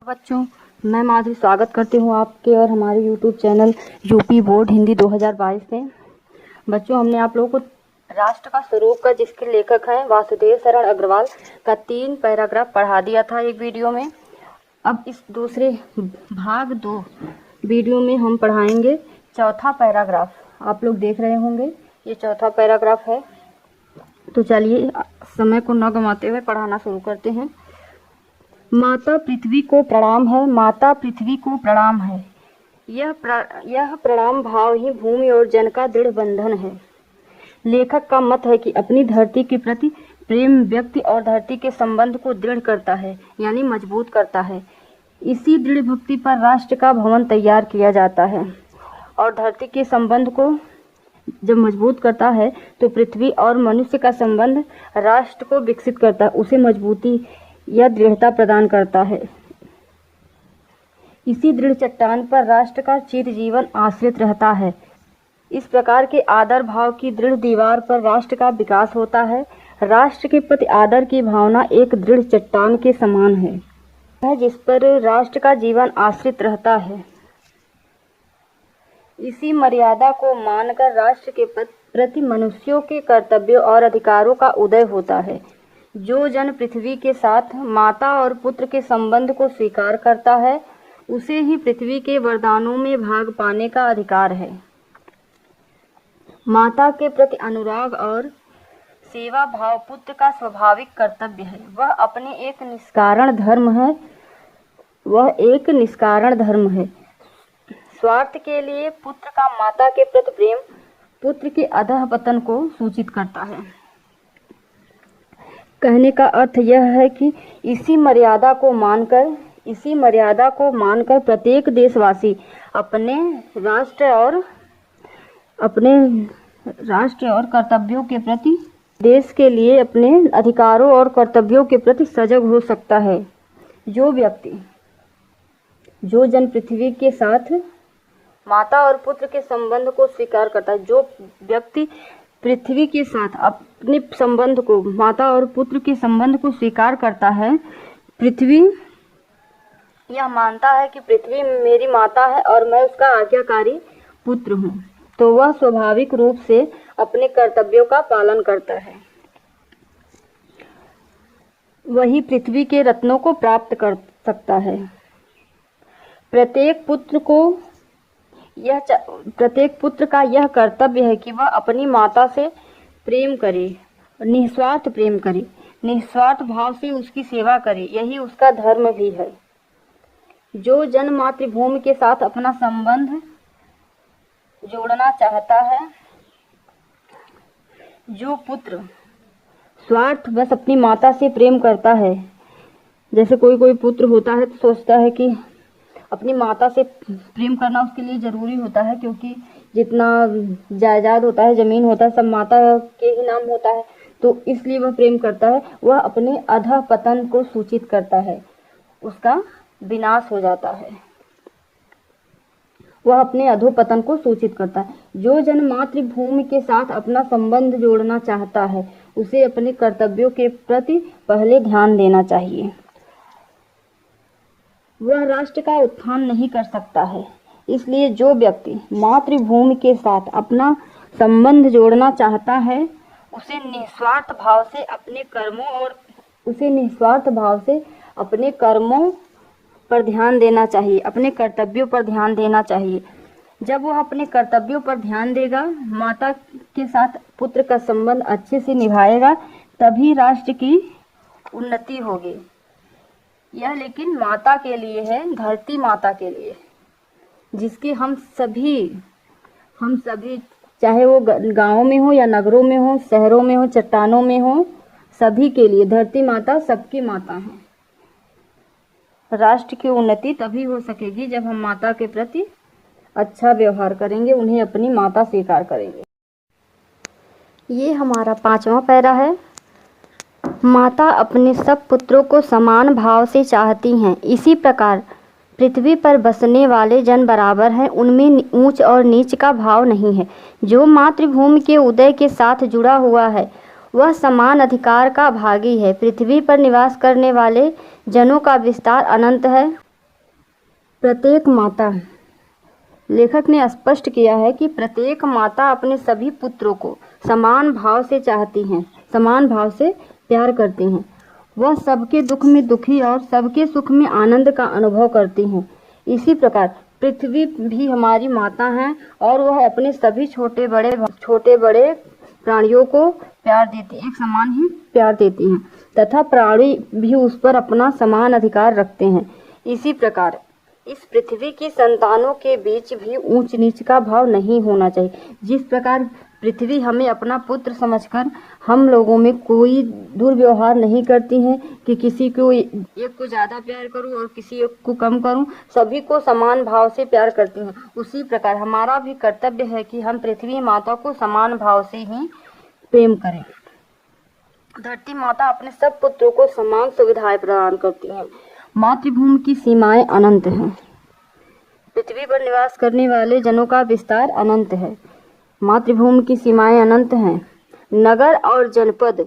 बच्चों, मैं माधुरी स्वागत करती हूँ आपके और हमारे YouTube channel UP board Hindi 2022 में। बच्चों, हमने आप लोगों को राष्ट्र का स्वरूप का, जिसके लेखक हैं वासुदेव शरण अग्रवाल, का 3 पैराग्राफ पढ़ा दिया था एक वीडियो में। अब इस दूसरे भाग 2 वीडियो में हम पढ़ाएंगे चौथा पैराग्राफ। आप लोग देख रहे होंगे, ये चौथा पैराग्राफ है। तो चलिए समय को न गंवाते हुए पढ़ाना शुरू करते हैं। माता पृथ्वी को प्रणाम है, माता पृथ्वी को प्रणाम है। यह प्रणाम भाव ही भूमि और जन का दृढ़ बंधन है। लेखक का मत है कि अपनी धरती के प्रति प्रेम व्यक्ति और धरती के संबंध को दृढ़ करता है, यानी मजबूत करता है। इसी दृढ़ भक्ति पर राष्ट्र का भवन तैयार किया जाता है और धरती के संबंध को जब मजबूत करता है तो पृथ्वी और मनुष्य का संबंध राष्ट्र को विकसित करता है, उसे मजबूती या दृढ़ता प्रदान करता है। इसी दृढ़ चट्टान पर राष्ट्र का चिर जीवन आश्रित रहता है। इस प्रकार के आदर भाव की दृढ़ दीवार पर राष्ट्र का विकास होता है। राष्ट्र के प्रति आदर की भावना एक दृढ़ चट्टान के समान है, जिस पर राष्ट्र का जीवन आश्रित रहता है। इसी मर्यादा को मानकर राष्ट्र के प्रति मनुष्यों के कर्तव्यों और अधिकारों का उदय होता है। जो जन पृथ्वी के साथ माता और पुत्र के संबंध को स्वीकार करता है, उसे ही पृथ्वी के वरदानों में भाग पाने का अधिकार है। माता के प्रति अनुराग और सेवा भाव पुत्र का स्वाभाविक कर्तव्य है। वह अपने एक निष्कारण धर्म है। स्वार्थ के लिए पुत्र का माता के प्रति प्रेम पुत्र के अधःपतन को सूचित करता है। कहने का अर्थ यह है कि इसी मर्यादा को मानकर प्रत्येक देशवासी अपने राष्ट्र और कर्तव्यों के प्रति, देश के लिए अपने अधिकारों और कर्तव्यों के प्रति सजग हो सकता है। जो जन पृथ्वी के साथ माता और पुत्र के संबंध को स्वीकार करता है, जो व्यक्ति पृथ्वी के साथ अपने संबंध को, माता और पुत्र के संबंध को स्वीकार करता है, पृथ्वी यह मानता है कि पृथ्वी मेरी माता है और मैं उसका आज्ञाकारी पुत्र हूँ, तो वह स्वाभाविक रूप से अपने कर्तव्यों का पालन करता है। वही पृथ्वी के रत्नों को प्राप्त कर सकता है। प्रत्येक पुत्र का यह कर्तव्य है कि वह अपनी माता से प्रेम करे, निस्वार्थ प्रेम करे, निस्वार्थ भाव से उसकी सेवा करे। यही उसका धर्म भी है। जो जन मातृभूमि के साथ अपना संबंध जोड़ना चाहता है, जो पुत्र स्वार्थ बस अपनी माता से प्रेम करता है, जैसे कोई पुत्र होता है तो सोचता है कि अपनी माता से प्रेम करना उसके लिए ज़रूरी होता है, क्योंकि जितना जायदाद होता है, ज़मीन होता है, सब माता के ही नाम होता है, तो इसलिए वह प्रेम करता है। वह अपने अधःपतन को सूचित करता है, उसका विनाश हो जाता है। वह अपने अधोपतन को सूचित करता है। जो जन मातृभूमि के साथ अपना संबंध जोड़ना चाहता है, उसे अपने कर्तव्यों के प्रति पहले ध्यान देना चाहिए। वह राष्ट्र का उत्थान नहीं कर सकता है। इसलिए जो व्यक्ति मातृभूमि के साथ अपना संबंध जोड़ना चाहता है, उसे निस्वार्थ भाव से अपने कर्मों पर ध्यान देना चाहिए, अपने कर्तव्यों पर ध्यान देना चाहिए। जब वह अपने कर्तव्यों पर ध्यान देगा, माता के साथ पुत्र का संबंध अच्छे से निभाएगा, तभी राष्ट्र की उन्नति होगी। यह लेकिन माता के लिए है, धरती माता के लिए, जिसकी हम सभी चाहे वो गाँव में हो या नगरों में हो, शहरों में हो, चट्टानों में हो, सभी के लिए धरती माता सबकी माता है। राष्ट्र की उन्नति तभी हो सकेगी जब हम माता के प्रति अच्छा व्यवहार करेंगे, उन्हें अपनी माता स्वीकार करेंगे। ये हमारा 5वां पैरा है। माता अपने सब पुत्रों को समान भाव से चाहती हैं। इसी प्रकार पृथ्वी पर बसने वाले जन बराबर हैं, उनमें ऊंच और नीच का भाव नहीं है। जो मातृभूमि के उदय के साथ जुड़ा हुआ है, वह समान अधिकार का भागी है। पृथ्वी पर निवास करने वाले जनों का विस्तार अनंत है। प्रत्येक माता, लेखक ने स्पष्ट किया है कि प्रत्येक माता अपने सभी पुत्रों को समान भाव से चाहती हैं, समान भाव से प्यार करती हैं। वह सबके दुख में दुखी और सबके सुख में आनंद का अनुभव करती हैं। इसी प्रकार पृथ्वी भी हमारी माता है और वह अपने सभी छोटे बड़े प्राणियों को प्यार देती, एक समान ही प्यार देती हैं तथा प्राणी भी उस पर अपना समान अधिकार रखते हैं। इसी प्रकार इस पृथ्वी की संतानों के बीच भी ऊंच नीच का भाव नहीं होना चाहिए। जिस प्रकार पृथ्वी हमें अपना पुत्र समझकर हम लोगों में कोई दुर्व्यवहार नहीं करती है कि किसी को एक को ज़्यादा प्यार करूं और किसी एक को कम करूं, सभी को समान भाव से प्यार करती हैं। उसी प्रकार हमारा भी कर्तव्य है कि हम पृथ्वी माता को समान भाव से ही प्रेम करें। धरती माता अपने सब पुत्रों को समान सुविधाएं प्रदान करती हैं। मातृभूमि की सीमाएं अनंत हैं। पृथ्वी पर निवास करने वाले जनों का विस्तार अनंत है। मातृभूमि की सीमाएं अनंत हैं। नगर और जनपद,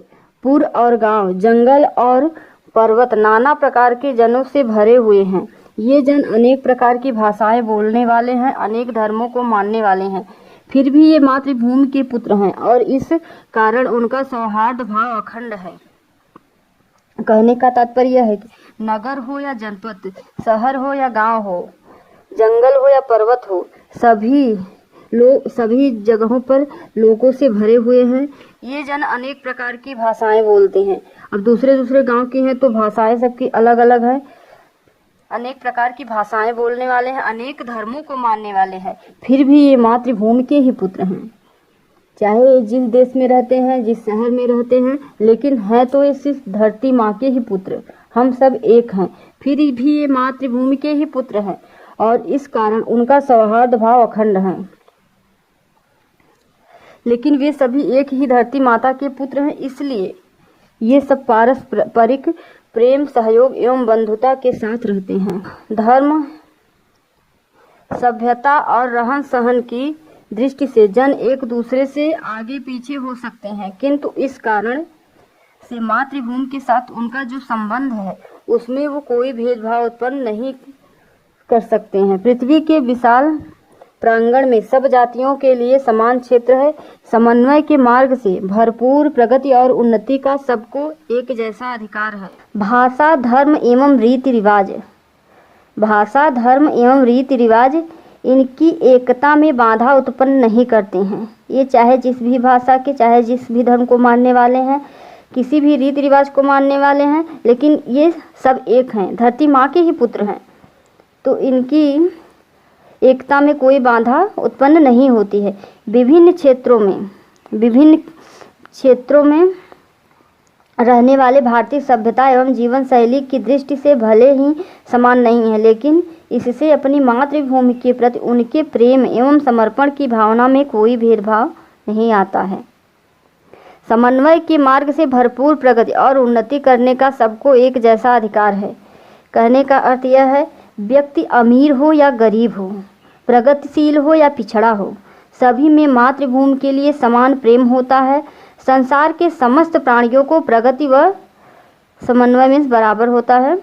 पुर और गांव, जंगल और पर्वत नाना प्रकार के जनों से भरे हुए हैं। ये जन अनेक प्रकार की भाषाएं बोलने वाले हैं, अनेक धर्मों को मानने वाले हैं। फिर भी ये मातृभूमि के पुत्र हैं और इस कारण उनका सौहार्द भाव अखंड है। कहने का तात्पर्य है कि नगर हो या जनपद, शहर हो या गांव हो, जंगल हो या पर्वत हो, सभी जगहों पर लोगों से भरे हुए हैं। ये जन अनेक प्रकार की भाषाएं बोलते हैं। अब दूसरे गांव के हैं तो भाषाएं सबकी अलग अलग है। अनेक प्रकार की भाषाएं बोलने वाले हैं, अनेक धर्मों को मानने वाले हैं। फिर भी ये मातृभूमि के ही पुत्र हैं। चाहे जिस देश में रहते हैं, जिस शहर में रहते हैं, लेकिन है तो ये सिर्फ धरती माँ के ही पुत्र। हम सब एक हैं, फिर भी ये मातृभूमि के ही पुत्र हैं और इस कारण उनका सौहार्द भाव अखंड है। लेकिन वे सभी एक ही धरती माता के पुत्र हैं, इसलिए ये सब पारस्परिक प्रेम, सहयोग एवं बंधुता के साथ रहते हैं। धर्म, सभ्यता और रहन सहन की दृष्टि से जन एक दूसरे से आगे पीछे हो सकते हैं, किंतु इस कारण से मातृभूमि के साथ उनका जो संबंध है उसमें वो कोई भेदभाव उत्पन्न नहीं कर सकते हैं। पृथ्वी के विशाल प्रांगण में सब जातियों के लिए समान क्षेत्र है। समन्वय के मार्ग से भरपूर प्रगति और उन्नति का सबको एक जैसा अधिकार है। भाषा, धर्म एवं रीति रिवाज इनकी एकता में बाधा उत्पन्न नहीं करते हैं। ये चाहे जिस भी भाषा के, चाहे जिस भी धर्म को मानने वाले हैं, किसी भी रीति रिवाज को मानने वाले हैं, लेकिन ये सब एक हैं, धरती माँ के ही पुत्र हैं। तो इनकी एकता में कोई बाधा उत्पन्न नहीं होती है। विभिन्न क्षेत्रों में रहने वाले भारतीय सभ्यता एवं जीवन शैली की दृष्टि से भले ही समान नहीं है, लेकिन इससे अपनी मातृभूमि के प्रति उनके प्रेम एवं समर्पण की भावना में कोई भेदभाव नहीं आता है। समन्वय के मार्ग से भरपूर प्रगति और उन्नति करने का सबको एक जैसा अधिकार है। कहने का अर्थ यह है, व्यक्ति अमीर हो या गरीब हो, प्रगतिशील हो या पिछड़ा हो, सभी में मातृभूमि के लिए समान प्रेम होता है। संसार के समस्त प्राणियों को प्रगति व समन्वय में बराबर होता है।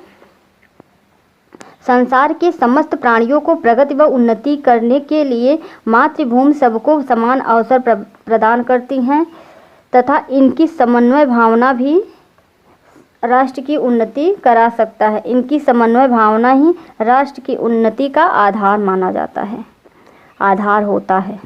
संसार के समस्त प्राणियों को प्रगति व उन्नति करने के लिए मातृभूमि सबको समान अवसर प्रदान करती हैं तथा इनकी समन्वय भावना भी राष्ट्र की उन्नति करा सकता है। इनकी समन्वय भावना ही राष्ट्र की उन्नति का आधार माना जाता है, आधार होता है।